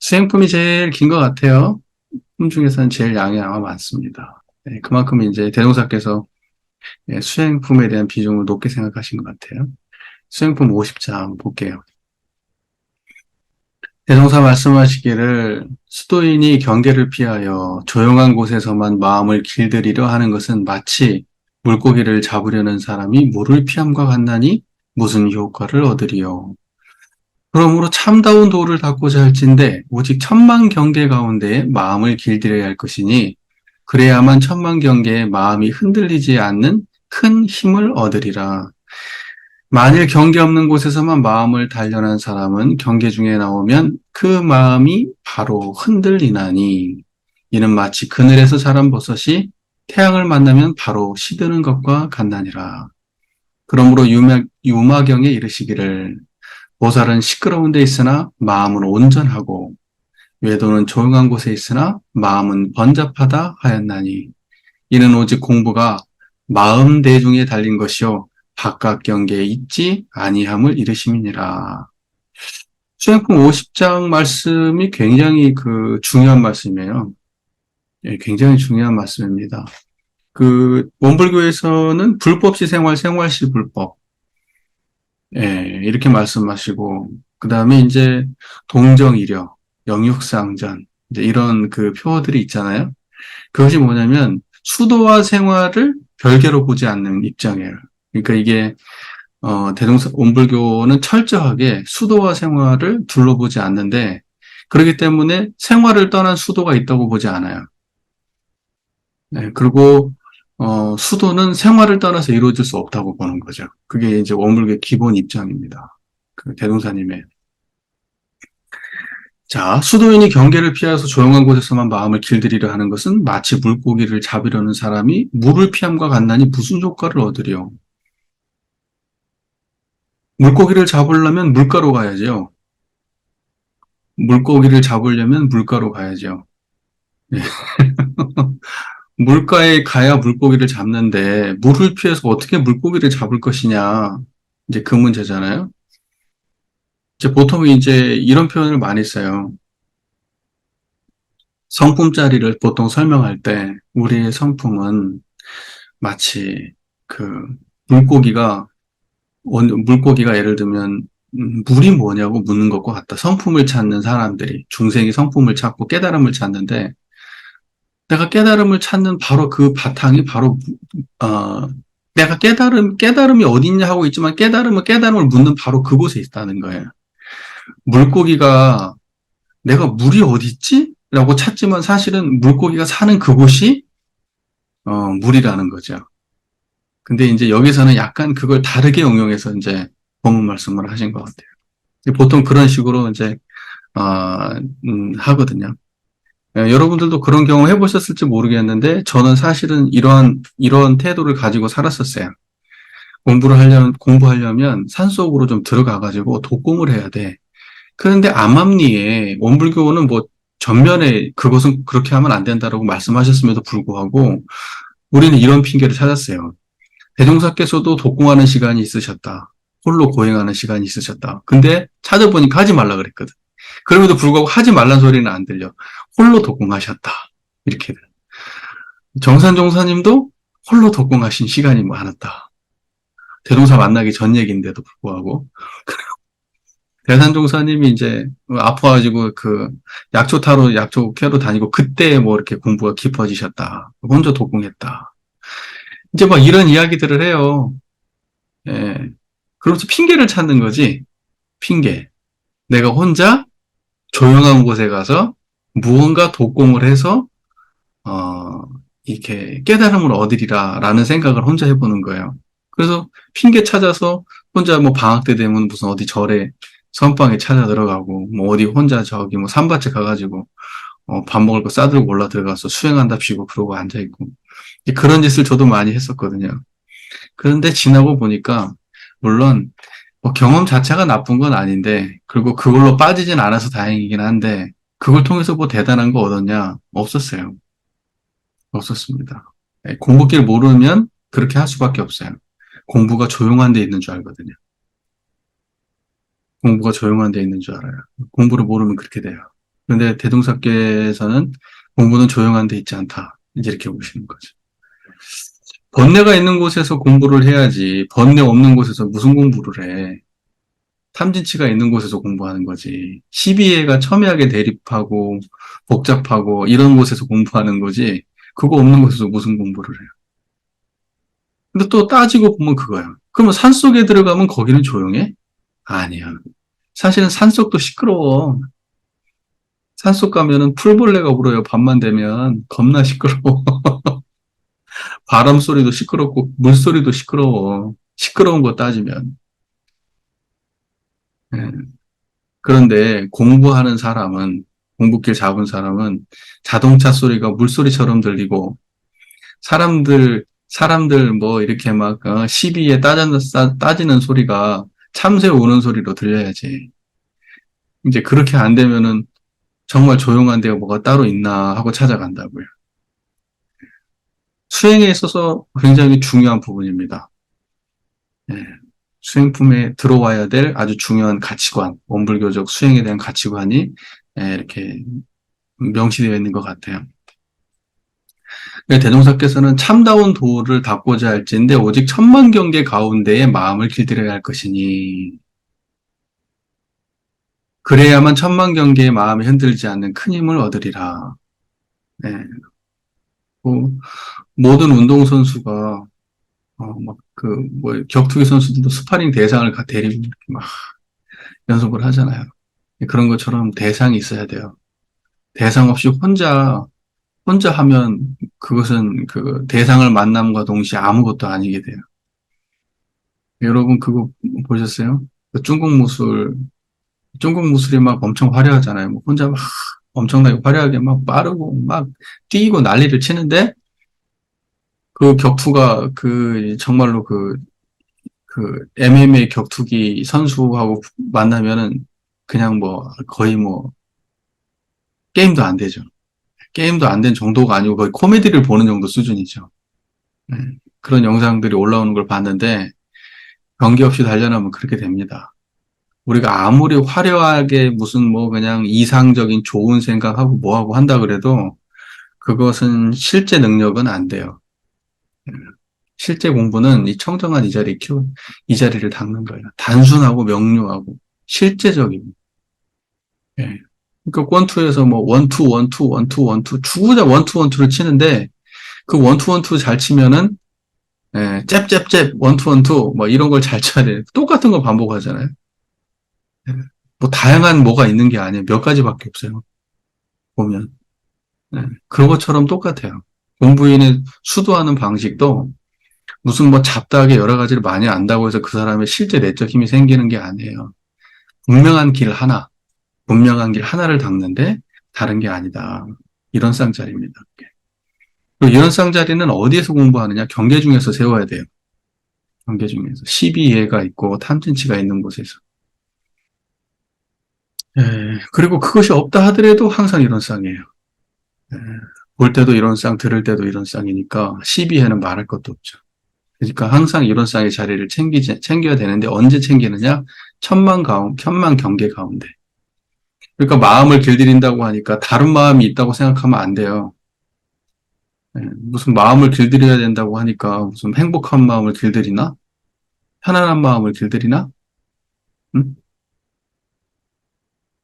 수행품이 제일 긴 것 같아요. 품 중에서는 제일 양이 아마 많습니다. 네, 그만큼 이제 대종사께서 수행품에 대한 비중을 높게 생각하신 것 같아요. 수행품 50장 볼게요. 대종사 말씀하시기를 수도인이 경계를 피하여 조용한 곳에서만 마음을 길들이려 하는 것은 마치 물고기를 잡으려는 사람이 물을 피함과 같나니 무슨 효과를 얻으리요. 그러므로 참다운 도를 닦고자 할진대 오직 천만 경계 가운데 마음을 길들여야 할 것이니 그래야만 천만 경계에 마음이 흔들리지 않는 큰 힘을 얻으리라. 만일 경계 없는 곳에서만 마음을 단련한 사람은 경계 중에 나오면 그 마음이 바로 흔들리나니 이는 마치 그늘에서 자란 버섯이 태양을 만나면 바로 시드는 것과 같나니라. 그러므로 유마경에 이르시기를 보살은 시끄러운 데 있으나 마음은 온전하고 외도는 조용한 곳에 있으나 마음은 번잡하다 하였나니 이는 오직 공부가 마음 대중에 달린 것이요 바깥 경계에 있지 아니함을 이르심이니라. 수행품 50장 말씀이 굉장히 중요한 말씀이에요. 예, 굉장히 중요한 말씀입니다. 원불교에서는 불법시 생활, 생활시 불법. 예, 이렇게 말씀하시고, 그 다음에 이제 동정이력, 영육상전, 이제 이런 표어들이 있잖아요. 그것이 뭐냐면 수도와 생활을 별개로 보지 않는 입장이에요. 그러니까 이게 원불교는 철저하게 수도와 생활을 둘러보지 않는데 그렇기 때문에 생활을 떠난 수도가 있다고 보지 않아요. 네, 그리고 수도는 생활을 떠나서 이루어질 수 없다고 보는 거죠. 그게 이제 원불교의 기본 입장입니다. 대동사님의. 자, 수도인이 경계를 피하여서 조용한 곳에서만 마음을 길들이려 하는 것은 마치 물고기를 잡으려는 사람이 물을 피함과 같나니 무슨 효과를 얻으려. 물고기를 잡으려면 물가로 가야죠. 물고기를 잡으려면 물가로 가야죠. 예. 물가에 가야 물고기를 잡는데 물을 피해서 어떻게 물고기를 잡을 것이냐. 이제 그 문제잖아요. 이제 보통 이제 이런 표현을 많이 써요. 성품짜리를 보통 설명할 때 우리의 성품은 마치 그 물고기가 물고기가 예를 들면 물이 뭐냐고 묻는 것과 같다. 성품을 찾는 사람들이 중생이 성품을 찾고 깨달음을 찾는데 내가 깨달음을 찾는 바로 그 바탕이 바로 어, 내가 깨달음이 어디 있냐 하고 있지만 깨달음을 묻는 바로 그곳에 있다는 거예요. 물고기가 내가 물이 어디 있지? 라고 찾지만 사실은 물고기가 사는 그곳이 물이라는 거죠. 근데 이제 여기서는 약간 그걸 다르게 응용해서 이제 본문 말씀을 하신 것 같아요. 보통 그런 식으로 이제 하거든요. 여러분들도 그런 경험 해보셨을지 모르겠는데 저는 사실은 이런 태도를 가지고 살았었어요. 공부하려면 산속으로 좀 들어가가지고 독공을 해야 돼. 그런데 암암리에 원불교는 뭐 전면에 그것은 그렇게 하면 안 된다라고 말씀하셨음에도 불구하고 우리는 이런 핑계를 찾았어요. 대종사께서도 독공하는 시간이 있으셨다. 홀로 고행하는 시간이 있으셨다. 근데 찾아보니까 하지 말라 그랬거든. 그럼에도 불구하고 하지 말란 소리는 안 들려. 홀로 독공하셨다. 이렇게. 정산종사님도 홀로 독공하신 시간이 많았다. 대종사 만나기 전 얘기인데도 불구하고. 대산종사님이 이제 아파가지고 약초 타러 약초 캐러 다니고 그때 뭐 이렇게 공부가 깊어지셨다. 혼자 독공했다. 이제 막 이런 이야기들을 해요. 예. 그러면서 핑계를 찾는 거지. 핑계. 내가 혼자 조용한 곳에 가서 무언가 독공을 해서 어, 이렇게 깨달음을 얻으리라라는 생각을 혼자 해보는 거예요. 그래서 핑계 찾아서 혼자 뭐 방학 때 되면 무슨 어디 절에 선방에 찾아 들어가고 뭐 어디 혼자 저기 뭐 산밭에 가가지고 밥 먹을 거 싸들고 올라 들어가서 수행한답시고 그러고 앉아있고 그런 짓을 저도 많이 했었거든요. 그런데 지나고 보니까 물론 뭐 경험 자체가 나쁜 건 아닌데 그리고 그걸로 빠지진 않아서 다행이긴 한데 그걸 통해서 뭐 대단한 거 얻었냐? 없었어요. 없었습니다. 공부길 모르면 그렇게 할 수밖에 없어요. 공부가 조용한 데 있는 줄 알거든요. 공부가 조용한 데 있는 줄 알아요. 공부를 모르면 그렇게 돼요. 그런데 대동사께서는 공부는 조용한 데 있지 않다. 이제 이렇게 보시는 거죠. 번뇌가 있는 곳에서 공부를 해야지, 번뇌 없는 곳에서 무슨 공부를 해. 탐진치가 있는 곳에서 공부하는 거지. 시비애가 첨예하게 대립하고 복잡하고 이런 곳에서 공부하는 거지. 그거 없는 곳에서 무슨 공부를 해요. 근데 또 따지고 보면 그거야. 그러면 산속에 들어가면 거기는 조용해? 아니야. 사실은 산속도 시끄러워. 산속 가면은 풀벌레가 울어요. 밤만 되면 겁나 시끄러워. 바람 소리도 시끄럽고 물소리도 시끄러워. 시끄러운 거 따지면. 예. 그런데 공부하는 사람은, 공부길 잡은 사람은 자동차 소리가 물소리처럼 들리고, 사람들 뭐 이렇게 막 시비에 따지는 소리가 참새 우는 소리로 들려야지. 이제 그렇게 안 되면은 정말 조용한 데가 뭐가 따로 있나 하고 찾아간다고요. 수행에 있어서 굉장히 중요한 부분입니다. 예. 수행품에 들어와야 될 아주 중요한 가치관, 원불교적 수행에 대한 가치관이 이렇게 명시되어 있는 것 같아요. 대종사께서는 참다운 도를 닦고자 할진대 오직 천만 경계 가운데에 마음을 길들여야 할 것이니 그래야만 천만 경계의 마음이 흔들리지 않는 큰 힘을 얻으리라. 네. 모든 운동선수가 격투기 선수들도 스파링 대상을 데리고 이렇게 막 연습을 하잖아요. 그런 것처럼 대상이 있어야 돼요. 대상 없이 혼자 하면 그것은 그 대상을 만남과 동시에 아무것도 아니게 돼요. 여러분 그거 보셨어요? 그 중국 무술이 막 엄청 화려하잖아요. 뭐 혼자 막 엄청나게 화려하게 막 빠르고 막 뛰고 난리를 치는데 그 격투가 정말로 MMA 격투기 선수하고 만나면은 그냥 뭐 거의 뭐 게임도 안 되죠. 게임도 안 된 정도가 아니고 거의 코미디를 보는 정도 수준이죠. 네. 그런 영상들이 올라오는 걸 봤는데 경기 없이 단련하면 그렇게 됩니다. 우리가 아무리 화려하게 무슨 뭐 그냥 이상적인 좋은 생각하고 뭐하고 한다 그래도 그것은 실제 능력은 안 돼요. 실제 공부는 이 청정한 이 자리를 닦는 거예요. 단순하고 명료하고 실제적이고. 예. 그러니까 권투에서 뭐 원투 원투 원투 원투 주구자 원투 원투를 치는데 그 원투 원투 잘 치면은 잽잽잽 원투 원투 뭐 이런 걸 잘 쳐야 돼요. 똑같은 걸 반복하잖아요. 예. 뭐 다양한 뭐가 있는 게 아니에요. 몇 가지밖에 없어요. 보면. 그런 것처럼 똑같아요. 공부인의 수도하는 방식도 무슨 뭐 잡다하게 여러 가지를 많이 안다고 해서 그 사람의 실제 내적 힘이 생기는 게 아니에요. 분명한 길 하나, 분명한 길 하나를 닦는데 다른 게 아니다. 이런 쌍자리입니다. 그리고 이런 쌍자리는 어디에서 공부하느냐? 경계 중에서 세워야 돼요. 경계 중에서. 시비이해가 있고 탐진치가 있는 곳에서. 그리고 그것이 없다 하더라도 항상 이런 쌍이에요. 볼 때도 이런 쌍, 들을 때도 이런 쌍이니까 시비해는 말할 것도 없죠. 그러니까 항상 이런 쌍의 자리를 챙겨야 되는데 언제 챙기느냐? 천만 경계 가운데. 그러니까 마음을 길들인다고 하니까 다른 마음이 있다고 생각하면 안 돼요. 무슨 마음을 길들여야 된다고 하니까 무슨 행복한 마음을 길들이나? 편안한 마음을 길들이나? 응?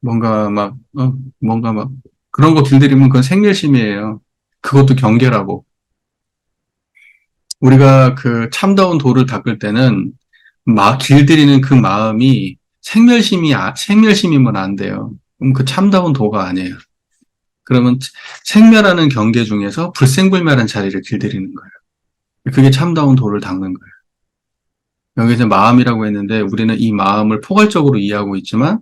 뭔가 막, 그런 거 길들이면 그건 생멸심이에요. 그것도 경계라고. 우리가 그 참다운 도를 닦을 때는 길들이는 그 마음이 생멸심이면 안 돼요. 그럼 그 참다운 도가 아니에요. 그러면 생멸하는 경계 중에서 불생불멸한 자리를 길들이는 거예요. 그게 참다운 도를 닦는 거예요. 여기서 마음이라고 했는데 우리는 이 마음을 포괄적으로 이해하고 있지만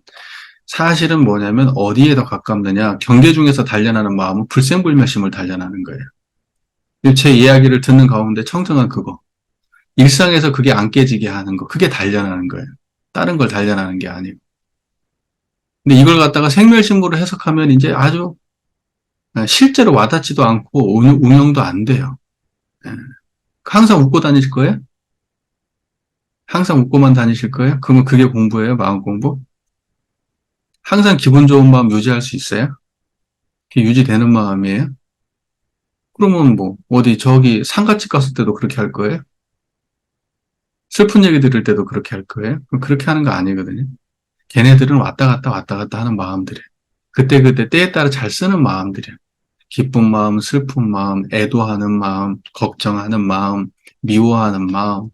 사실은 뭐냐면 어디에 더 가깝느냐. 경계 중에서 단련하는 마음은 불생불멸심을 단련하는 거예요. 제 이야기를 듣는 가운데 청정한 그거. 일상에서 그게 안 깨지게 하는 거. 그게 단련하는 거예요. 다른 걸 단련하는 게 아니고. 근데 이걸 갖다가 생멸심으로 해석하면 이제 아주 실제로 와닿지도 않고 운영도 안 돼요. 예. 항상 웃고 다니실 거예요? 항상 웃고만 다니실 거예요? 그러면 그게 공부예요? 마음 공부? 항상 기분 좋은 마음 유지할 수 있어요? 그게 유지되는 마음이에요? 그러면 뭐, 어디 저기 상가집 갔을 때도 그렇게 할 거예요? 슬픈 얘기 들을 때도 그렇게 할 거예요? 그럼 그렇게 하는 거 아니거든요. 걔네들은 왔다 갔다 하는 마음들이에요. 그때그때 때에 따라 잘 쓰는 마음들이에요. 기쁜 마음, 슬픈 마음, 애도하는 마음, 걱정하는 마음, 미워하는 마음.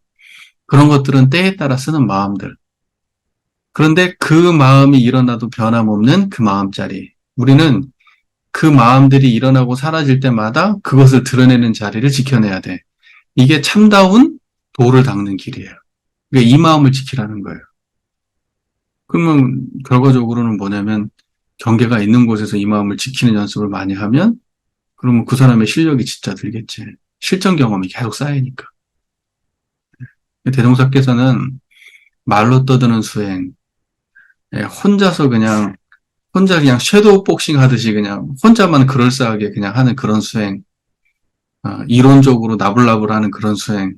그런 것들은 때에 따라 쓰는 마음들. 그런데 그 마음이 일어나도 변함없는 그 마음자리. 우리는 그 마음들이 일어나고 사라질 때마다 그것을 드러내는 자리를 지켜내야 돼. 이게 참다운 도를 닦는 길이에요. 그러니까 이 마음을 지키라는 거예요. 그러면 결과적으로는 뭐냐면 경계가 있는 곳에서 이 마음을 지키는 연습을 많이 하면 그러면 그 사람의 실력이 진짜 들겠지. 실전 경험이 계속 쌓이니까. 대종사께서는 말로 떠드는 수행, 혼자서 그냥 혼자 그냥 섀도우 복싱 하듯이 그냥 혼자만 그럴싸하게 그냥 하는 그런 수행, 이론적으로 나불나불하는 그런 수행,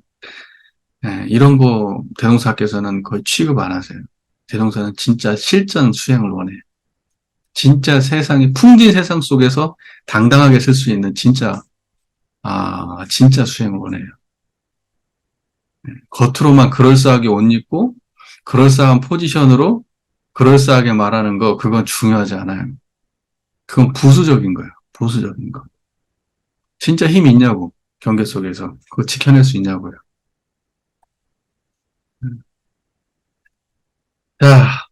이런 거 대동사께서는 거의 취급 안 하세요. 대동사는 진짜 실전 수행을 원해. 진짜 세상이 풍진 세상 속에서 당당하게 쓸 수 있는 진짜 수행을 원해요. 겉으로만 그럴싸하게 옷 입고 그럴싸한 포지션으로 그럴싸하게 말하는 거 그건 중요하지 않아요. 그건 부수적인 거예요. 보수적인 거. 진짜 힘이 있냐고 경계 속에서 그거 지켜낼 수 있냐고요. 자,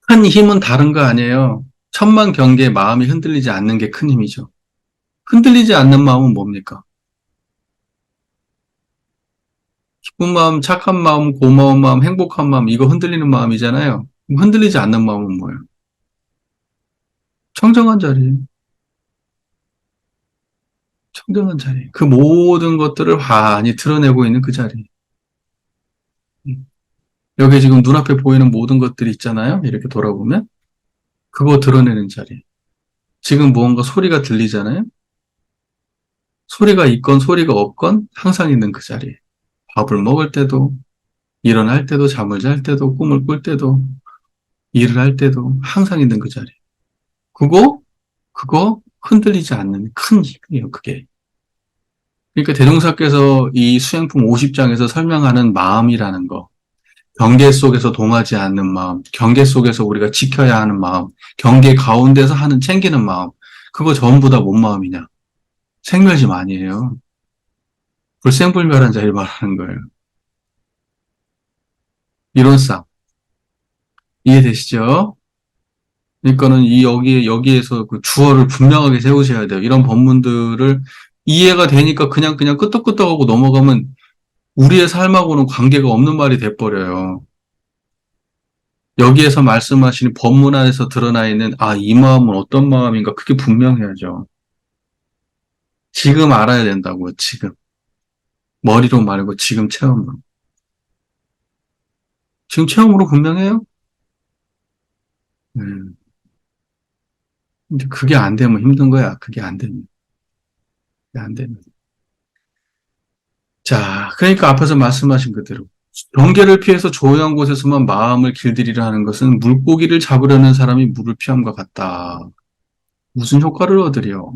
큰 힘은 다른 거 아니에요. 천만 경계에 마음이 흔들리지 않는 게 큰 힘이죠. 흔들리지 않는 마음은 뭡니까? 기쁜 마음, 착한 마음, 고마운 마음, 행복한 마음, 이거 흔들리는 마음이잖아요. 흔들리지 않는 마음은 뭐예요? 청정한 자리, 청정한 자리. 그 모든 것들을 환히 드러내고 있는 그 자리. 여기 지금 눈앞에 보이는 모든 것들이 있잖아요. 이렇게 돌아보면. 그거 드러내는 자리. 지금 무언가 소리가 들리잖아요. 소리가 있건 소리가 없건 항상 있는 그 자리. 밥을 먹을 때도, 일어날 때도, 잠을 잘 때도, 꿈을 꿀 때도, 일을 할 때도 항상 있는 그 자리. 그거 흔들리지 않는 큰 힘이에요, 그게. 그러니까 대종사께서 이 수행품 50장에서 설명하는 마음이라는 거, 경계 속에서 동하지 않는 마음, 경계 속에서 우리가 지켜야 하는 마음, 경계 가운데서 하는 챙기는 마음, 그거 전부 다 뭔 마음이냐? 생멸심 아니에요. 불생불멸한 자를 말하는 거예요. 이론상. 이해되시죠? 그러니까는 여기에서 그 주어를 분명하게 세우셔야 돼요. 이런 법문들을 이해가 되니까 그냥 끄떡끄떡하고 넘어가면 우리의 삶하고는 관계가 없는 말이 돼버려요. 여기에서 말씀하시는 법문 안에서 드러나 있는, 이 마음은 어떤 마음인가, 그게 분명해야죠. 지금 알아야 된다고요, 지금. 머리로 말고 지금 체험으로. 지금 체험으로 분명해요? 음. 근데 그게 안 되면 힘든 거야. 그게 안 되면. 그게 안 되면. 자, 그러니까 앞에서 말씀하신 그대로. 경계를 피해서 조용한 곳에서만 마음을 길들이려 하는 것은 물고기를 잡으려는 사람이 물을 피함과 같다. 무슨 효과를 얻으려?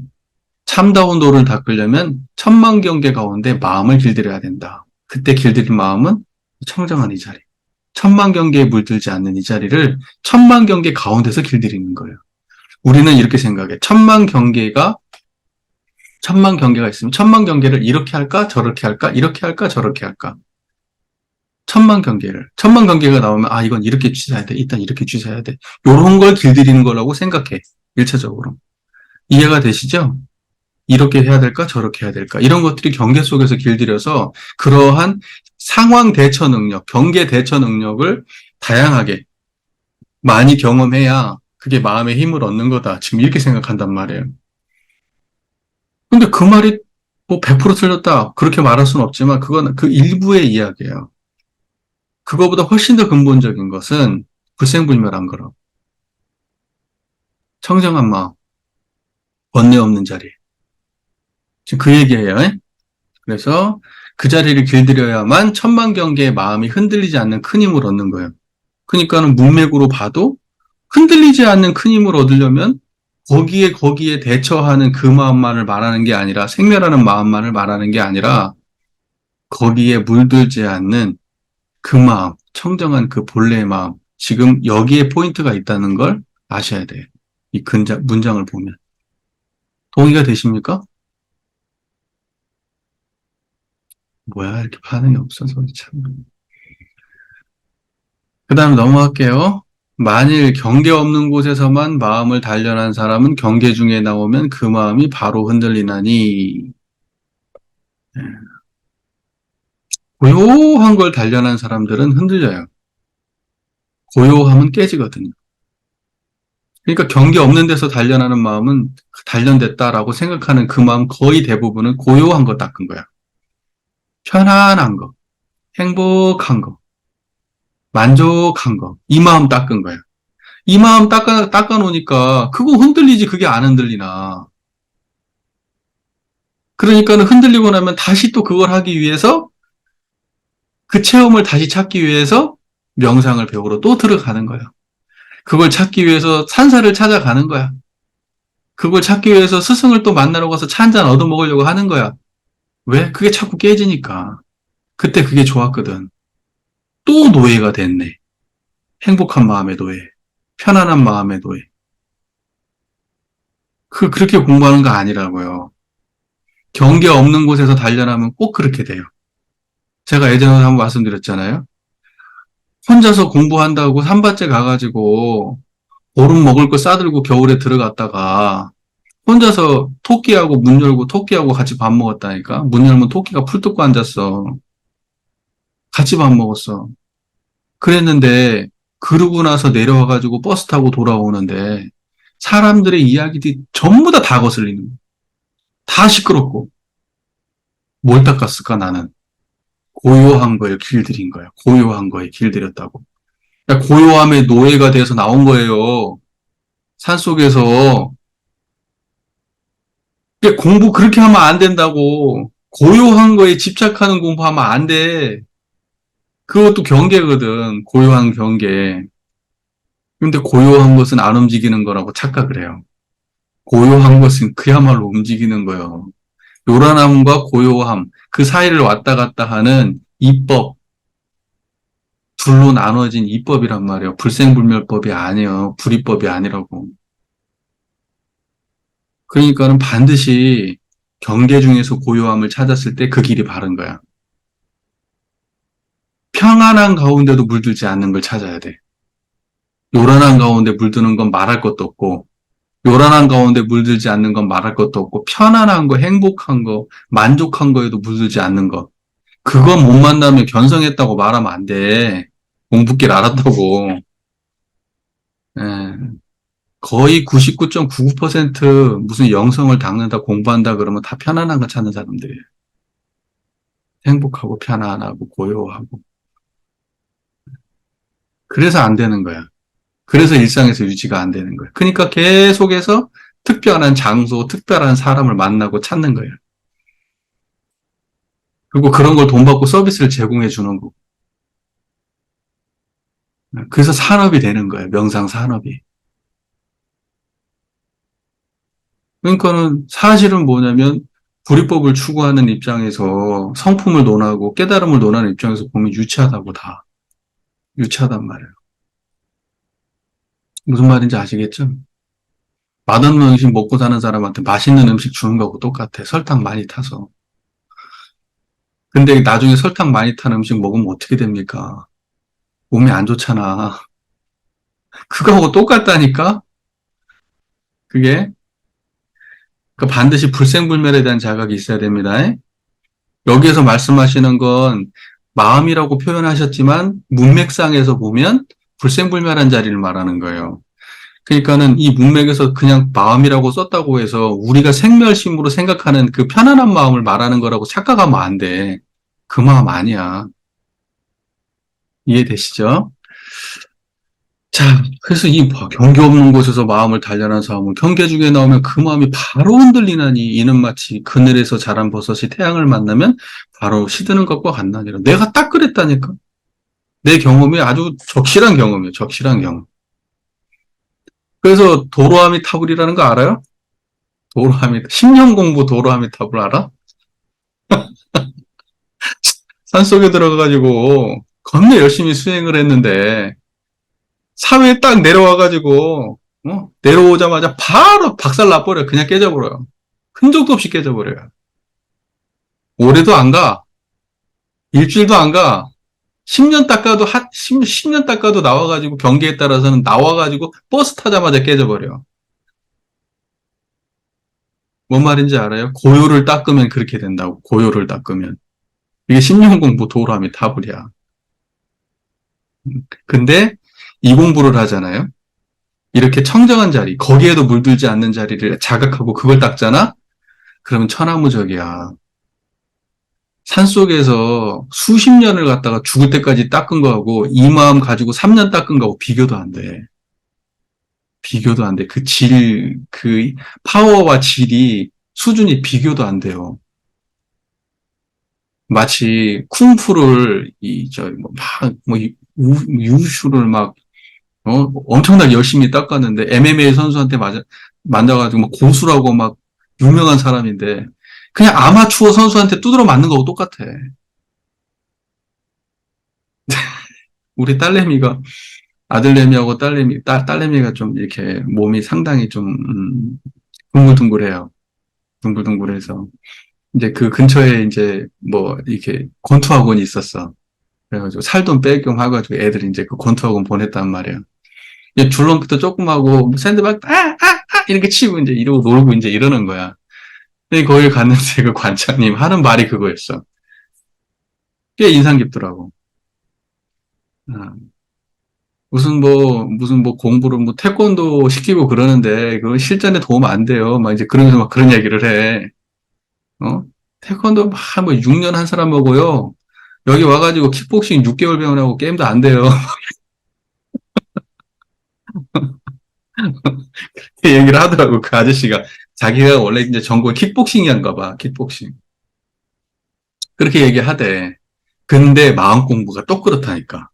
참다운 도를 닦으려면 천만 경계 가운데 마음을 길들여야 된다. 그때 길들인 마음은 청정한 이 자리. 천만 경계에 물들지 않는 이 자리를 천만 경계 가운데서 길들이는 거예요. 우리는 이렇게 생각해. 천만 경계가 있으면 천만 경계를 이렇게 할까, 저렇게 할까, 이렇게 할까, 저렇게 할까. 천만 경계가 나오면, 이건 이렇게 취사해야 돼. 일단 이렇게 취사해야 돼. 요런 걸 길들이는 거라고 생각해. 일차적으로. 이해가 되시죠? 이렇게 해야 될까, 저렇게 해야 될까. 이런 것들이 경계 속에서 길들여서 그러한 상황 대처 능력, 경계 대처 능력을 다양하게 많이 경험해야 그게 마음의 힘을 얻는 거다. 지금 이렇게 생각한단 말이에요. 근데 그 말이 뭐 100% 틀렸다. 그렇게 말할 수는 없지만 그건 그 일부의 이야기예요. 그거보다 훨씬 더 근본적인 것은 불생불멸한 거라고. 청정한 마음, 번뇌 없는 자리. 지금 그 얘기예요. 그래서 그 자리를 길들여야만 천만 경계의 마음이 흔들리지 않는 큰 힘을 얻는 거예요. 그러니까는 문맥으로 봐도 흔들리지 않는 큰 힘을 얻으려면 거기에 대처하는 그 마음만을 말하는 게 아니라, 생멸하는 마음만을 말하는 게 아니라, 거기에 물들지 않는 그 마음, 청정한 그 본래의 마음, 지금 여기에 포인트가 있다는 걸 아셔야 돼요. 이 문장을 보면. 동의가 되십니까? 뭐야, 이렇게 반응이 없어서 참. 그 다음 넘어갈게요. 만일 경계 없는 곳에서만 마음을 단련한 사람은 경계 중에 나오면 그 마음이 바로 흔들리나니. 예. 고요한 걸 단련한 사람들은 흔들려요. 고요함은 깨지거든요. 그러니까 경계 없는 데서 단련하는 마음은 단련됐다라고 생각하는 그 마음 거의 대부분은 고요한 거 닦은 거야. 편안한 거, 행복한 거, 만족한 거, 이 마음 닦은 거야. 이 마음 닦아놓으니까 그거 흔들리지 그게 안 흔들리나. 그러니까는 흔들리고 나면 다시 또 그걸 하기 위해서 그 체험을 다시 찾기 위해서 명상을 배우러 또 들어가는 거야. 그걸 찾기 위해서 산사를 찾아가는 거야. 그걸 찾기 위해서 스승을 또 만나러 가서 차 한잔 얻어먹으려고 하는 거야. 왜? 그게 자꾸 깨지니까. 그때 그게 좋았거든. 또 노예가 됐네. 행복한 마음의 노예. 편안한 마음의 노예. 그렇게 공부하는 거 아니라고요. 경계 없는 곳에서 단련하면 꼭 그렇게 돼요. 제가 예전에 한번 말씀드렸잖아요. 혼자서 공부한다고 산밭에 가가지고 보름 먹을 거 싸들고 겨울에 들어갔다가 혼자서 토끼하고 문 열고 토끼하고 같이 밥 먹었다니까. 문 열면 토끼가 풀 뜯고 앉았어. 같이 밥 먹었어. 그랬는데 그러고 나서 내려와가지고 버스 타고 돌아오는데 사람들의 이야기들이 전부 다 거슬리는 거야. 다 시끄럽고. 뭘 닦았을까 나는. 고요한 거에 길들인 거야. 고요한 거에 길들였다고. 그러니까 고요함의 노예가 돼서 나온 거예요. 산속에서. 그러니까 공부 그렇게 하면 안 된다고. 고요한 거에 집착하는 공부하면 안 돼. 그것도 경계거든. 고요한 경계. 근데 고요한 것은 안 움직이는 거라고 착각을 해요. 고요한 것은 그야말로 움직이는 거예요. 요란함과 고요함, 그 사이를 왔다 갔다 하는 이법, 둘로 나눠진 이법이란 말이에요. 불생불멸법이 아니에요. 불이법이 아니라고. 그러니까는 반드시 경계 중에서 고요함을 찾았을 때 그 길이 바른 거야. 평안한 가운데도 물들지 않는 걸 찾아야 돼. 요란한 가운데 물드는 건 말할 것도 없고, 요란한 가운데 물들지 않는 건 말할 것도 없고, 편안한 거, 행복한 거, 만족한 거에도 물들지 않는 거. 그건 못 만나면 견성했다고 말하면 안 돼. 공부길 알았다고. 예. 거의 99.99% 무슨 영성을 닦는다, 공부한다 그러면 다 편안한 거 찾는 사람들이에요. 행복하고 편안하고 고요하고. 그래서 안 되는 거야. 그래서 일상에서 유지가 안 되는 거야. 그러니까 계속해서 특별한 장소, 특별한 사람을 만나고 찾는 거예요. 그리고 그런 걸 돈 받고 서비스를 제공해 주는 거고. 그래서 산업이 되는 거예요. 명상 산업이. 그러니까는 사실은 뭐냐면 불이법을 추구하는 입장에서 성품을 논하고 깨달음을 논하는 입장에서 보면 유치하다고 다. 유치하단 말이에요. 무슨 말인지 아시겠죠? 맛없는 음식 먹고 사는 사람한테 맛있는 음식 주는 거하고 똑같아. 설탕 많이 타서. 근데 나중에 설탕 많이 탄 음식 먹으면 어떻게 됩니까? 몸에 안 좋잖아. 그거하고 똑같다니까? 그게. 그러니까 반드시 불생불멸에 대한 자각이 있어야 됩니다. 여기에서 말씀하시는 건 마음이라고 표현하셨지만 문맥상에서 보면 불생불멸한 자리를 말하는 거예요. 그러니까는 이 문맥에서 그냥 마음이라고 썼다고 해서 우리가 생멸심으로 생각하는 그 편안한 마음을 말하는 거라고 착각하면 안 돼. 그 마음 아니야. 이해되시죠? 자, 그래서 이 경계 없는 곳에서 마음을 단련한 사람은 경계 중에 나오면 그 마음이 바로 흔들리나니 이는 마치 그늘에서 자란 버섯이 태양을 만나면 바로 시드는 것과 같나니라. 내가 딱 그랬다니까. 내 경험이 아주 적실한 경험이에요. 적실한 경험. 그래서 도로아미타불이라는 거 알아요? 도로아미, 10년 공부 도로아미타불 알아? 산속에 들어가가지고 겁나 열심히 수행을 했는데 사회에 딱 내려와가지고 내려오자마자 바로 박살 나버려. 그냥 깨져버려요. 흔적도 없이 깨져버려요. 올해도 안 가. 일주일도 안 가. 10년 닦아도 10년 닦아도 나와가지고 경계에 따라서는 나와가지고 버스 타자마자 깨져버려. 뭔 말인지 알아요? 고요를 닦으면 그렇게 된다고. 고요를 닦으면. 이게 10년 공부 도라미 타불이야. 근데 이 공부를 하잖아요. 이렇게 청정한 자리, 거기에도 물들지 않는 자리를 자각하고 그걸 닦잖아? 그러면 천하무적이야. 산속에서 수십 년을 갖다가 죽을 때까지 닦은 거하고 이 마음 가지고 3년 닦은 거하고 비교도 안 돼. 비교도 안 돼. 그 파워와 질이 수준이 비교도 안 돼요. 마치 쿵푸를 유슈를 막 엄청나게 열심히 닦았는데 MMA 선수한테 만나가지고 막 고수라고 막 유명한 사람인데 그냥 아마추어 선수한테 두드러 맞는 거하고 똑같아. 우리 딸내미가 아들내미하고 딸내미가 좀 이렇게 몸이 상당히 좀 둥글둥글해요. 둥글둥글해서 이제 그 근처에 이제 뭐 이렇게 권투학원이 있었어. 그래가지고 살 좀 빼겸 해가지고 애들이 이제 그 권투학원 보냈단 말이야. 이제 줄넘기도 조금 하고 샌드박 이렇게 치고 이제 이러고 놀고 이제 이러는 거야. 근데 거기 갔는데 그 관장님 하는 말이 그거였어. 꽤 인상 깊더라고. 아, 무슨 뭐 공부를 뭐 태권도 시키고 그러는데 그건 실전에 도움 안 돼요. 막 이제 그러면서 막 그런 얘기를 해. 어? 태권도 뭐 6년 한 사람 보고요. 여기 와가지고 킥복싱 6개월 배우라고 게임도 안 돼요. 얘기를 하더라고, 그 아저씨가. 자기가 원래 이제 전공 킥복싱이었가 봐, 킥복싱. 그렇게 얘기하대. 근데 마음 공부가 또 그렇다니까.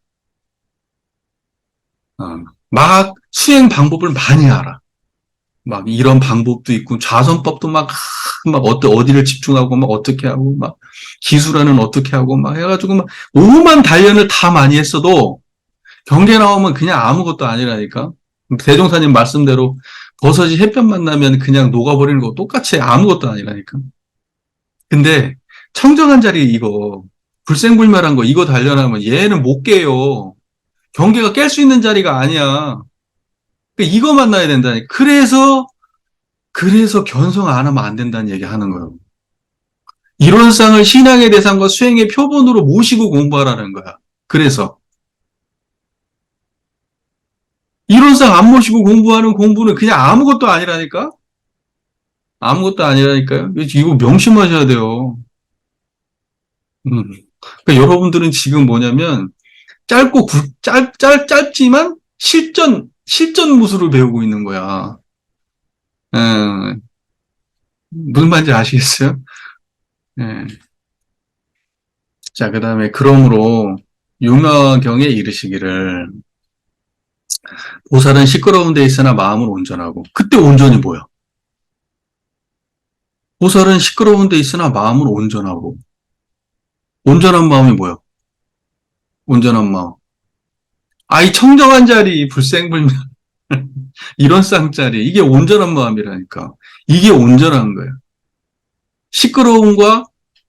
막 수행 방법을 많이 알아. 막 이런 방법도 있고, 좌선법도 막 어디를 집중하고, 막 어떻게 하고, 막 기술하는 어떻게 하고, 막 해가지고, 막 오만 단련을 다 많이 했어도 경계 나오면 그냥 아무것도 아니라니까. 대종사님 말씀대로 버섯이 햇볕 만나면 그냥 녹아버리는 거 똑같이 아무것도 아니라니까. 근데 청정한 자리 이거 불생불멸한 거 이거 단련하면 얘는 못 깨요. 경계가 깰 수 있는 자리가 아니야. 그러니까 이거 만나야 된다니. 그래서 견성 안 하면 안 된다는 얘기 하는 거예요. 이론상을 신앙의 대상과 수행의 표본으로 모시고 공부하라는 거야. 그래서 이론상 안 모시고 공부하는 공부는 그냥 아무것도 아니라니까? 아무것도 아니라니까요. 이거 명심하셔야 돼요. 음. 그러니까 여러분들은 지금 뭐냐면 짧지만 실전 무술을 배우고 있는 거야. 예, 무슨 말인지 아시겠어요? 예. 자, 그 다음에 그러므로 융화경에 이르시기를 보살은 시끄러운 데 있으나 마음은 온전하고 그때 온전이 뭐야? 보살은 시끄러운 데 있으나 마음은 온전하고 온전한 마음이 뭐야? 온전한 마음. 아이 청정한 자리 불생불멸 이런 쌍짜리 이게 온전한 마음이라니까. 이게 온전한 거야. 시끄러움과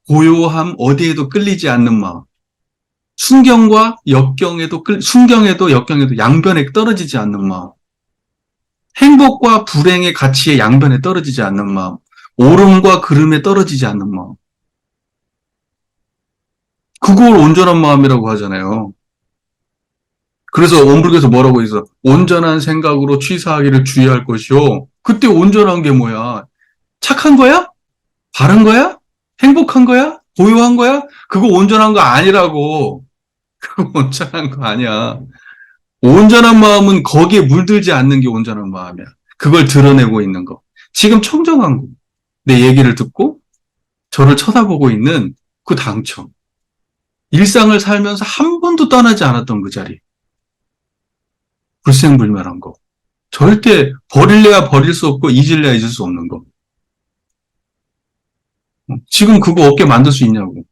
고요함 어디에도 끌리지 않는 마음. 순경에도 역경에도 양변에 떨어지지 않는 마음. 행복과 불행의 가치의 양변에 떨어지지 않는 마음. 옳음과 그름에 떨어지지 않는 마음. 그걸 온전한 마음이라고 하잖아요. 그래서 원불교에서 뭐라고 있어? 온전한 생각으로 취사하기를 주의할 것이요. 그때 온전한 게 뭐야? 착한 거야? 바른 거야? 행복한 거야? 고요한 거야? 그거 온전한 거 아니라고. 그거 온전한 거 아니야. 온전한 마음은 거기에 물들지 않는 게 온전한 마음이야. 그걸 드러내고 있는 거. 지금 청정한 거. 내 얘기를 듣고 저를 쳐다보고 있는 그 당청. 일상을 살면서 한 번도 떠나지 않았던 그 자리. 불생불멸한 거. 절대 버릴래야 버릴 수 없고 잊을래야 잊을 수 없는 거. 지금 그거 없게 만들 수 있냐고.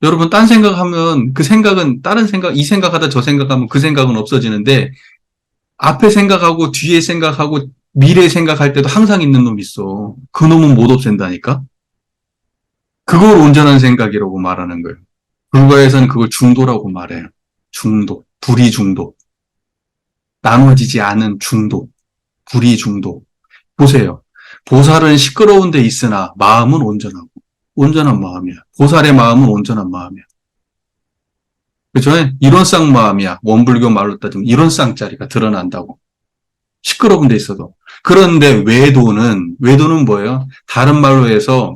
여러분, 딴 생각하면 그 생각은 다른 생각, 이 생각하다 저 생각하면 그 생각은 없어지는데 앞에 생각하고 뒤에 생각하고 미래 생각할 때도 항상 있는 놈 있어. 그 놈은 못 없앤다니까? 그걸 온전한 생각이라고 말하는 거예요. 불가에서는 그걸 중도라고 말해요. 중도, 불이 중도. 나눠지지 않은 중도, 불이 중도. 보세요. 보살은 시끄러운 데 있으나 마음은 온전하고. 온전한 마음이야. 보살의 마음은 온전한 마음이야. 그죠? 이론상 마음이야. 원불교 말로 따지면 이론상짜리가 드러난다고. 시끄러운 데 있어도. 그런데 외도는 뭐예요? 다른 말로 해서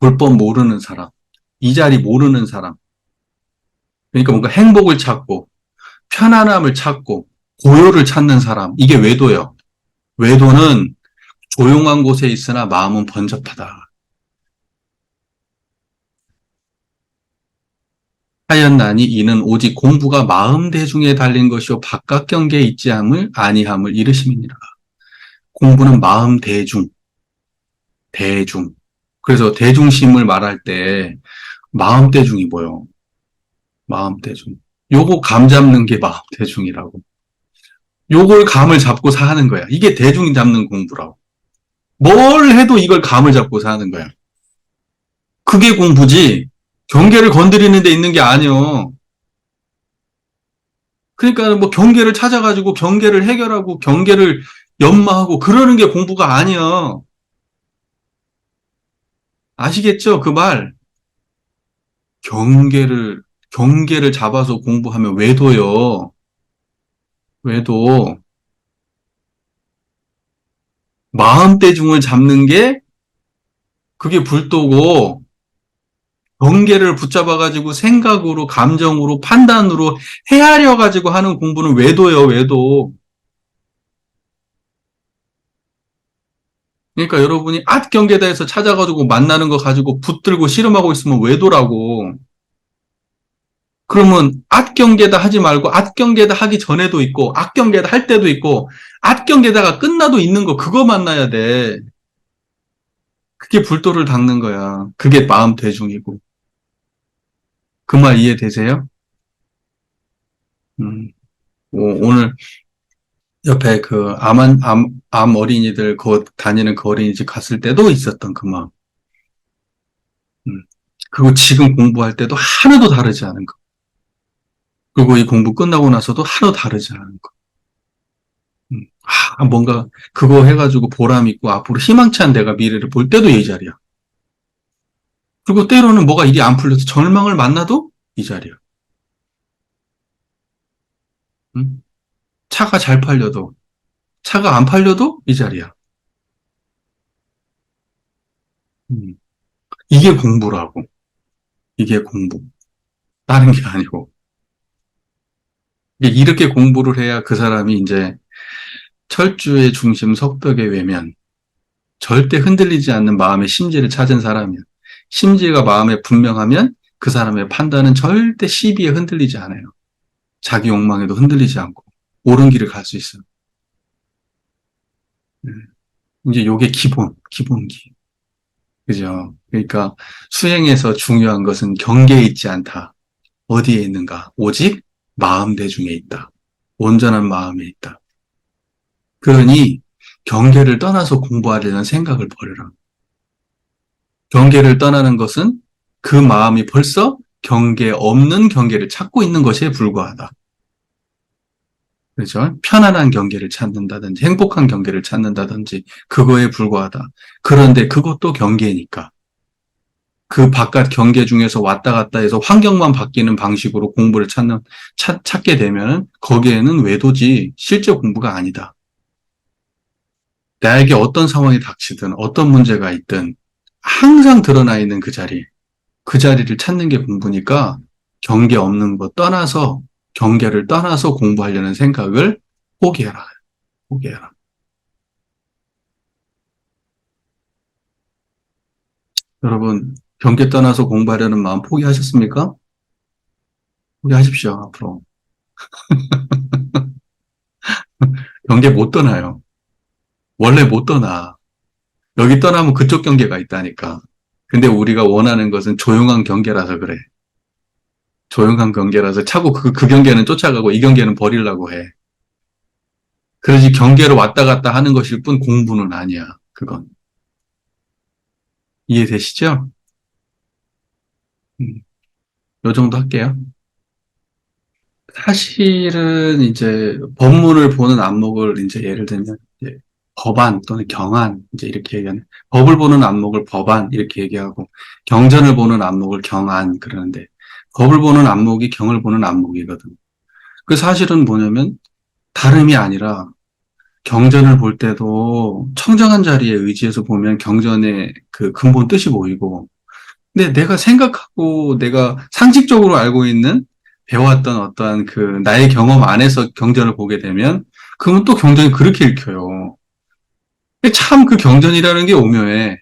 불법 모르는 사람, 이 자리 모르는 사람. 그러니까 뭔가 행복을 찾고, 편안함을 찾고, 고요를 찾는 사람. 이게 외도예요. 외도는 조용한 곳에 있으나 마음은 번잡하다. 하였나니 이는 오직 공부가 마음 대중에 달린 것이요 바깥 경계에 있지 아니함을 이르심이니라. 공부는 마음 대중, 대중. 그래서 대중심을 말할 때 마음 대중이 뭐요? 마음 대중. 요거 감 잡는 게 마음 대중이라고. 요걸 감을 잡고 사는 거야. 이게 대중 잡는 공부라고. 뭘 해도 이걸 감을 잡고 사는 거야. 그게 공부지. 경계를 건드리는 데 있는 게 아니요. 그러니까 뭐 경계를 찾아가지고 경계를 해결하고 경계를 연마하고 그러는 게 공부가 아니야. 아시겠죠? 그 말. 경계를, 경계를 잡아서 공부하면 외도요. 외도. 마음대중을 잡는 게 그게 불도고 경계를 붙잡아가지고 생각으로, 감정으로, 판단으로 헤아려가지고 하는 공부는 외도예요, 외도. 그러니까 여러분이 앗경계다에서 찾아가지고 만나는 거 가지고 붙들고 씨름하고 있으면 외도라고. 그러면 앗경계다 하지 말고 앗경계다 하기 전에도 있고 악경계다 할 때도 있고 앗경계다가 끝나도 있는 거 그거 만나야 돼. 그게 불도를 닦는 거야. 그게 마음 대중이고. 그 말 이해되세요? 음. 오늘 옆에 그 암 어린이들 다니는 그 어린이집 갔을 때도 있었던 그 마음. 음. 그리고 지금 공부할 때도 하나도 다르지 않은 거. 그리고 이 공부 끝나고 나서도 하나도 다르지 않은 거. 뭔가 그거 해가지고 보람 있고 앞으로 희망찬 내가 미래를 볼 때도 이 자리야. 그리고 때로는 뭐가 일이 안 풀려서 절망을 만나도 이 자리야. 음? 차가 잘 팔려도, 차가 안 팔려도 이 자리야. 음. 이게 공부라고. 이게 공부. 다른 게 아니고. 이렇게 공부를 해야 그 사람이 이제 철주의 중심 석벽의 외면, 절대 흔들리지 않는 마음의 심지를 찾은 사람이야. 심지가 마음에 분명하면 그 사람의 판단은 절대 시비에 흔들리지 않아요. 자기 욕망에도 흔들리지 않고 옳은 길을 갈 수 있어요. 이제 요게 기본기. 그죠? 그러니까 수행에서 중요한 것은 경계에 있지 않다. 어디에 있는가? 오직 마음 대중에 있다. 온전한 마음에 있다. 그러니 경계를 떠나서 공부하려는 생각을 버려라. 경계를 떠나는 것은 그 마음이 벌써 경계 없는 경계를 찾고 있는 것에 불과하다. 그렇죠? 편안한 경계를 찾는다든지 행복한 경계를 찾는다든지 그거에 불과하다. 그런데 그것도 경계니까. 그 바깥 경계 중에서 왔다 갔다 해서 환경만 바뀌는 방식으로 공부를 찾게 되면 거기에는 외도지 실제 공부가 아니다. 나에게 어떤 상황이 닥치든 어떤 문제가 있든 항상 드러나 있는 그 자리를 찾는 게 공부니까 경계 없는 것 떠나서 경계를 떠나서 공부하려는 생각을 포기해라. 포기해라. 여러분, 경계 떠나서 공부하려는 마음 포기하셨습니까? 포기하십시오, 앞으로. 경계 못 떠나요. 원래 못 떠나. 여기 떠나면 그쪽 경계가 있다니까. 근데 우리가 원하는 것은 조용한 경계라서 그래. 조용한 경계라서 차고 그 경계는 쫓아가고 이 경계는 버리려고 해. 그러지 경계로 왔다 갔다 하는 것일 뿐 공부는 아니야. 그건. 이해되시죠? 음, 요 정도 할게요. 사실은 이제 법문을 보는 안목을 이제 예를 들면 이제 법안 또는 경안 이제 이렇게 얘기하는 법을 보는 안목을 법안 이렇게 얘기하고 경전을 보는 안목을 경안 그러는데 법을 보는 안목이 경을 보는 안목이거든. 그 사실은 뭐냐면 다름이 아니라 경전을 볼 때도 청정한 자리에 의지해서 보면 경전의 그 근본 뜻이 보이고 근데 내가 생각하고 내가 상식적으로 알고 있는 배워왔던 어떠한 그 나의 경험 안에서 경전을 보게 되면 그러면 또 경전이 그렇게 읽혀요. 참 그 경전이라는 게 오묘해.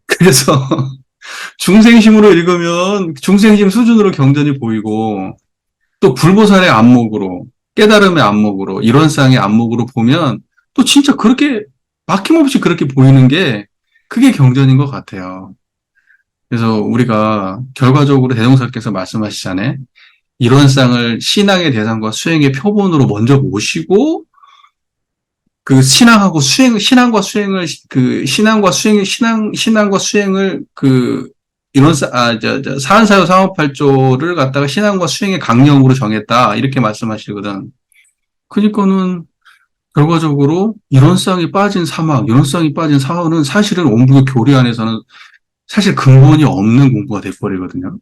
그래서 중생심으로 읽으면 중생심 수준으로 경전이 보이고 또 불보살의 안목으로 깨달음의 안목으로 이론상의 안목으로 보면 또 진짜 그렇게 막힘없이 그렇게 보이는 게 그게 경전인 것 같아요. 그래서 우리가 결과적으로 대종사께서 말씀하시잖아요. 이론상을 신앙의 대상과 수행의 표본으로 먼저 모시고 그 신앙과 수행을 그 사안사유 상업팔조를 갖다가 신앙과 수행의 강령으로 정했다 이렇게 말씀하시거든. 그러니까는 결과적으로 이론성이 빠진 사원은 사실은 원불교 교리 안에서는 사실 근본이 없는 공부가 돼버리거든요.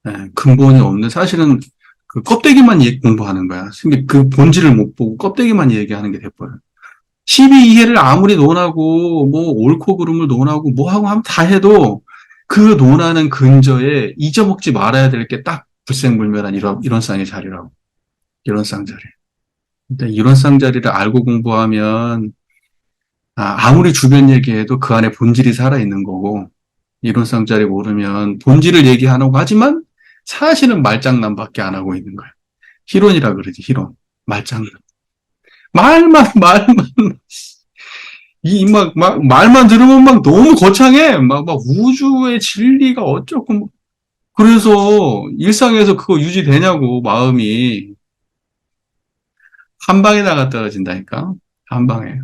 예, 근본이 없는 사실은 그 껍데기만 공부하는 거야. 근데 그 본질을 못 보고 껍데기만 얘기하는 게 돼버려. 12이해를 아무리 논하고 뭐 옳고 그름을 논하고 뭐 하고 하면 다 해도 그 논하는 근저에 잊어먹지 말아야 될 게 딱 불생불멸한 이론상의 자리라고. 이론상 자리. 근데 이론상 자리를 알고 공부하면 아무리 주변 얘기해도 그 안에 본질이 살아있는 거고 이론상 자리 모르면 본질을 얘기하라고 하지만 사실은 말장난밖에 안 하고 있는 거야. 희론이라 그러지, 희론. 말장난. 말만. 말만 들으면 막 너무 거창해. 막 우주의 진리가 어쩌고. 그래서 일상에서 그거 유지되냐고, 마음이. 한 방에 나가 떨어진다니까. 한 방에.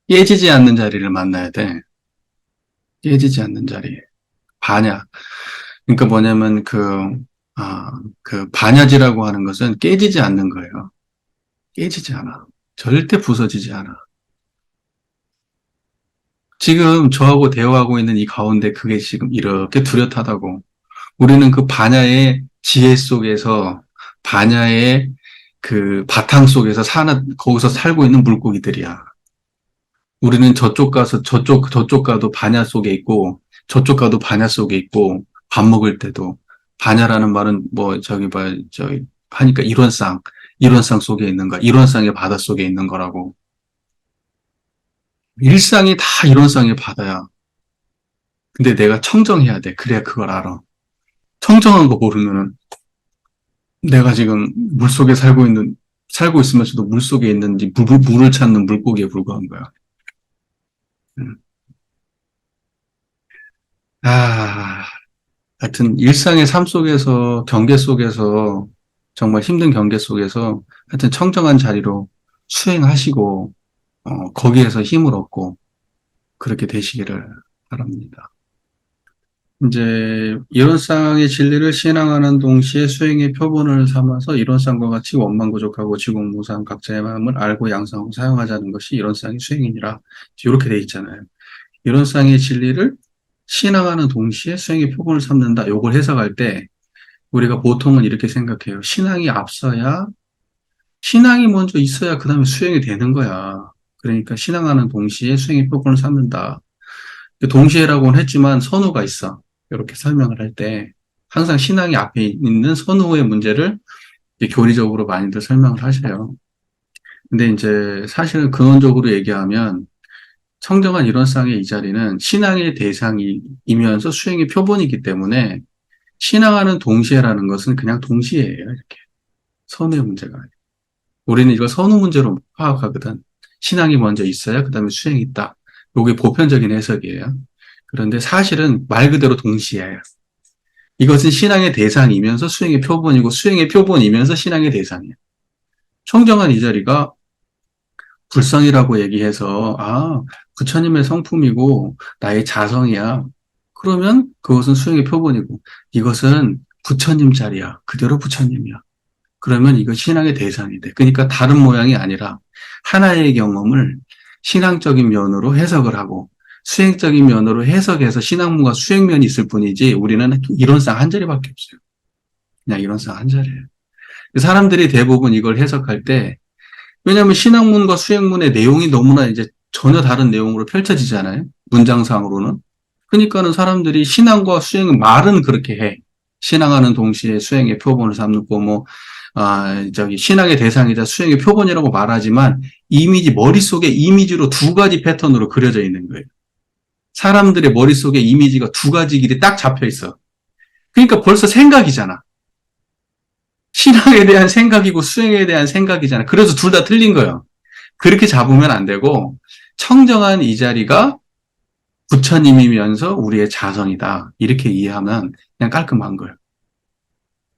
깨지지 않는 자리를 만나야 돼. 깨지지 않는 자리. 반야. 그러니까 뭐냐면 그 반야지라고 하는 것은 깨지지 않는 거예요. 깨지지 않아. 절대 부서지지 않아. 지금 저하고 대화하고 있는 이 가운데 그게 지금 이렇게 뚜렷하다고. 우리는 그 반야의 지혜 속에서, 반야의 그 바탕 속에서 거기서 살고 있는 물고기들이야. 우리는 저쪽 가도 반야 속에 있고, 저쪽 가도 반야 속에 있고, 밥 먹을 때도, 반야라는 말은 하니까 이론상 속에 있는 거야. 이론상의 바다 속에 있는 거라고. 일상이 다 이론상의 바다야. 근데 내가 청정해야 돼. 그래야 그걸 알아. 청정한 거 모르면은 내가 지금 살고 있으면서도 물 속에 있는지 물을 찾는 물고기에 불과한 거야. 음. 아, 하여튼 일상의 삶 속에서, 경계 속에서, 정말 힘든 경계 속에서 하여튼 청정한 자리로 수행하시고, 거기에서 힘을 얻고 그렇게 되시기를 바랍니다. 이제 이론상의 진리를 신앙하는 동시에 수행의 표본을 삼아서 이론상과 같이 원만고족하고 지공무상 각자의 마음을 알고 양성하고 사용하자는 것이 이론상의 수행이니라. 이렇게 돼 있잖아요. 이론상의 진리를 신앙하는 동시에 수행의 표본을 삼는다. 요걸 해석할 때 우리가 보통은 이렇게 생각해요. 신앙이 먼저 있어야 그 다음에 수행이 되는 거야. 그러니까 신앙하는 동시에 수행의 표본을 삼는다. 동시에라고는 했지만 선후가 있어. 이렇게 설명을 할 때 항상 신앙이 앞에 있는 선후의 문제를 교리적으로 많이들 설명을 하셔요. 근데 이제 사실은 근원적으로 얘기하면 청정한 이론상의 이 자리는 신앙의 대상이면서 수행의 표본이기 때문에 신앙하는 동시에라는 것은 그냥 동시에예요. 이렇게 선후의 문제가 아니에요. 우리는 이걸 선호 문제로 파악하거든. 신앙이 먼저 있어야 그 다음에 수행이 있다. 이게 보편적인 해석이에요. 그런데 사실은 말 그대로 동시에요. 이것은 신앙의 대상이면서 수행의 표본이고 수행의 표본이면서 신앙의 대상이에요. 청정한 이 자리가 불성이라고 얘기해서 부처님의 성품이고 나의 자성이야. 그러면 그것은 수행의 표본이고 이것은 부처님 자리야. 그대로 부처님이야. 그러면 이거 신앙의 대상이 돼. 그러니까 다른 모양이 아니라 하나의 경험을 신앙적인 면으로 해석을 하고 수행적인 면으로 해석해서 신앙문과 수행면이 있을 뿐이지 우리는 이론상 한 자리밖에 없어요. 그냥 이론상 한 자리예요. 사람들이 대부분 이걸 해석할 때 왜냐하면 신학문과 수행문의 내용이 너무나 이제 전혀 다른 내용으로 펼쳐지잖아요. 문장상으로는. 그러니까는 사람들이 신앙과 수행은 말은 그렇게 해. 신앙하는 동시에 수행의 표본을 삼고 신앙의 대상이자 수행의 표본이라고 말하지만 머릿속에 이미지로 두 가지 패턴으로 그려져 있는 거예요. 사람들의 머릿속에 이미지가 두 가지 길이 딱 잡혀 있어. 그러니까 벌써 생각이잖아. 신앙에 대한 생각이고 수행에 대한 생각이잖아. 그래서 둘 다 틀린 거예요. 그렇게 잡으면 안 되고 청정한 이 자리가 부처님이면서 우리의 자성이다. 이렇게 이해하면 그냥 깔끔한 거예요.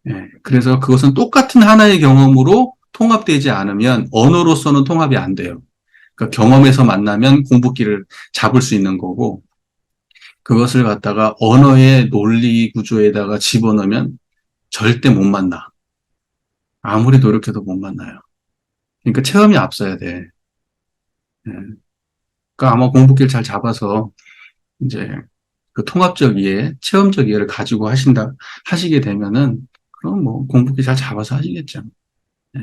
예, 그래서 그것은 똑같은 하나의 경험으로 통합되지 않으면 언어로서는 통합이 안 돼요. 그러니까 경험에서 만나면 공부기를 잡을 수 있는 거고 그것을 갖다가 언어의 논리 구조에다가 집어넣으면 절대 못 만나. 아무리 노력해도 못 만나요. 그러니까 체험이 앞서야 돼. 예. 그러니까 아마 공부기를 잘 잡아서 이제 그 통합적 이해, 체험적 이해를 가지고 하시게 되면은 그럼 뭐 공부기 잘 잡아서 하시겠죠. 예.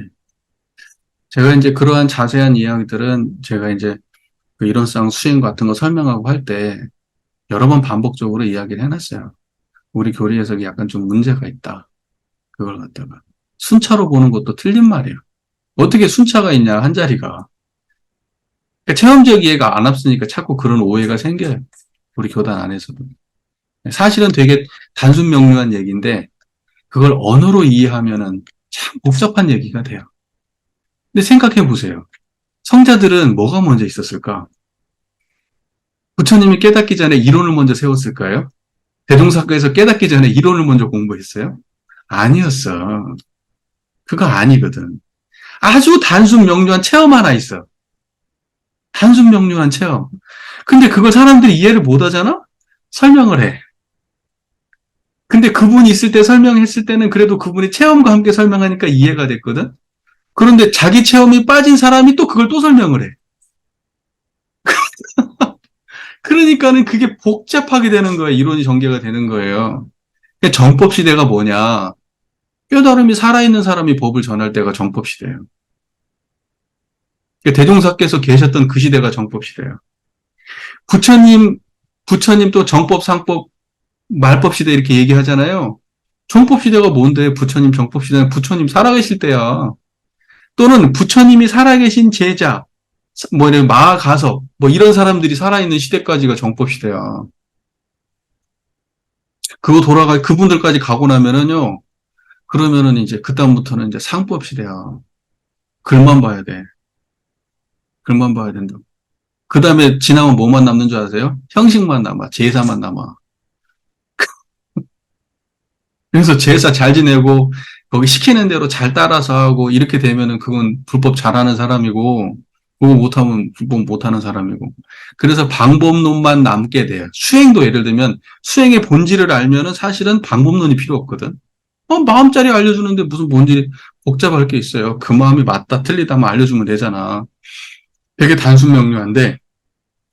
제가 이제 그러한 자세한 이야기들은 제가 이제 그 이론상 수행 같은 거 설명하고 할 때 여러 번 반복적으로 이야기를 해놨어요. 우리 교리 해석이 약간 좀 문제가 있다. 그걸 갖다가. 순차로 보는 것도 틀린 말이에요. 어떻게 순차가 있냐, 한 자리가. 그러니까 체험적 이해가 안 앞서니까 자꾸 그런 오해가 생겨요. 우리 교단 안에서도. 사실은 되게 단순 명료한 얘기인데 그걸 언어로 이해하면은 참 복잡한 얘기가 돼요. 근데 생각해 보세요. 성자들은 뭐가 먼저 있었을까? 부처님이 깨닫기 전에 이론을 먼저 세웠을까요? 대종사과에서 깨닫기 전에 이론을 먼저 공부했어요? 아니었어. 그거 아니거든. 아주 단순 명료한 체험 하나 있어. 단순 명료한 체험. 근데 그걸 사람들이 이해를 못 하잖아? 설명을 해. 근데 그분이 있을 때 설명했을 때는 그래도 그분이 체험과 함께 설명하니까 이해가 됐거든? 그런데 자기 체험이 빠진 사람이 또 그걸 또 설명을 해. 그러니까는 그게 복잡하게 되는 거예요. 이론이 전개가 되는 거예요. 정법 시대가 뭐냐? 깨달음이 살아있는 사람이 법을 전할 때가 정법 시대예요. 대종사께서 계셨던 그 시대가 정법 시대예요. 부처님, 부처님 또 정법, 상법, 말법 시대 이렇게 얘기하잖아요. 정법 시대가 뭔데 부처님 정법 시대는 부처님 살아계실 때야. 또는 부처님이 살아계신 제자, 이런 마가서, 이런 사람들이 살아있는 시대까지가 정법 시대야. 그분들까지 가고 나면은요, 그러면은 이제, 그다음부터는 이제 상법 시대야. 글만 봐야 돼. 글만 봐야 된다. 그 다음에 지나면 뭐만 남는 줄 아세요? 형식만 남아. 제사만 남아. 그래서 제사 잘 지내고, 거기 시키는 대로 잘 따라서 하고, 이렇게 되면은 그건 불법 잘하는 사람이고, 그거 못하면 불법 못하는 사람이고. 그래서 방법론만 남게 돼요. 수행도 예를 들면, 수행의 본질을 알면은 사실은 방법론이 필요 없거든. 마음자리 알려주는데 무슨 본질이 복잡할 게 있어요. 그 마음이 맞다, 틀리다 하면 알려주면 되잖아. 되게 단순 명료한데,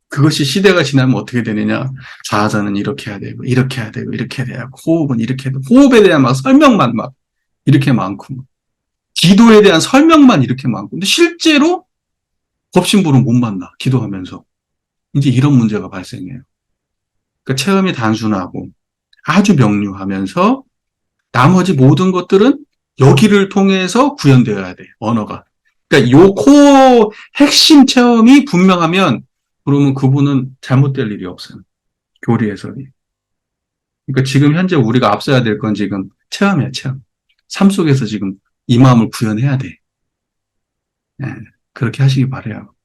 그것이 시대가 지나면 어떻게 되느냐. 좌전은 이렇게 해야 되고, 이렇게 해야 되고, 이렇게 해야 되고, 호흡은 이렇게 해야 되고, 호흡에 대한 막 설명만 막 이렇게 많고, 기도에 대한 설명만 이렇게 많고, 근데 실제로 법신부를 못 만나, 기도하면서. 이제 이런 문제가 발생해요. 그러니까 체험이 단순하고 아주 명료하면서 나머지 모든 것들은 여기를 통해서 구현되어야 돼, 언어가. 그러니까 요 코어 핵심 체험이 분명하면 그러면 그분은 잘못될 일이 없어요. 교리 해석이. 그러니까 지금 현재 우리가 앞서야 될 건 지금 체험이야, 체험. 삶 속에서 지금 이 마음을 구현해야 돼. 예, 그렇게 하시기 바래요.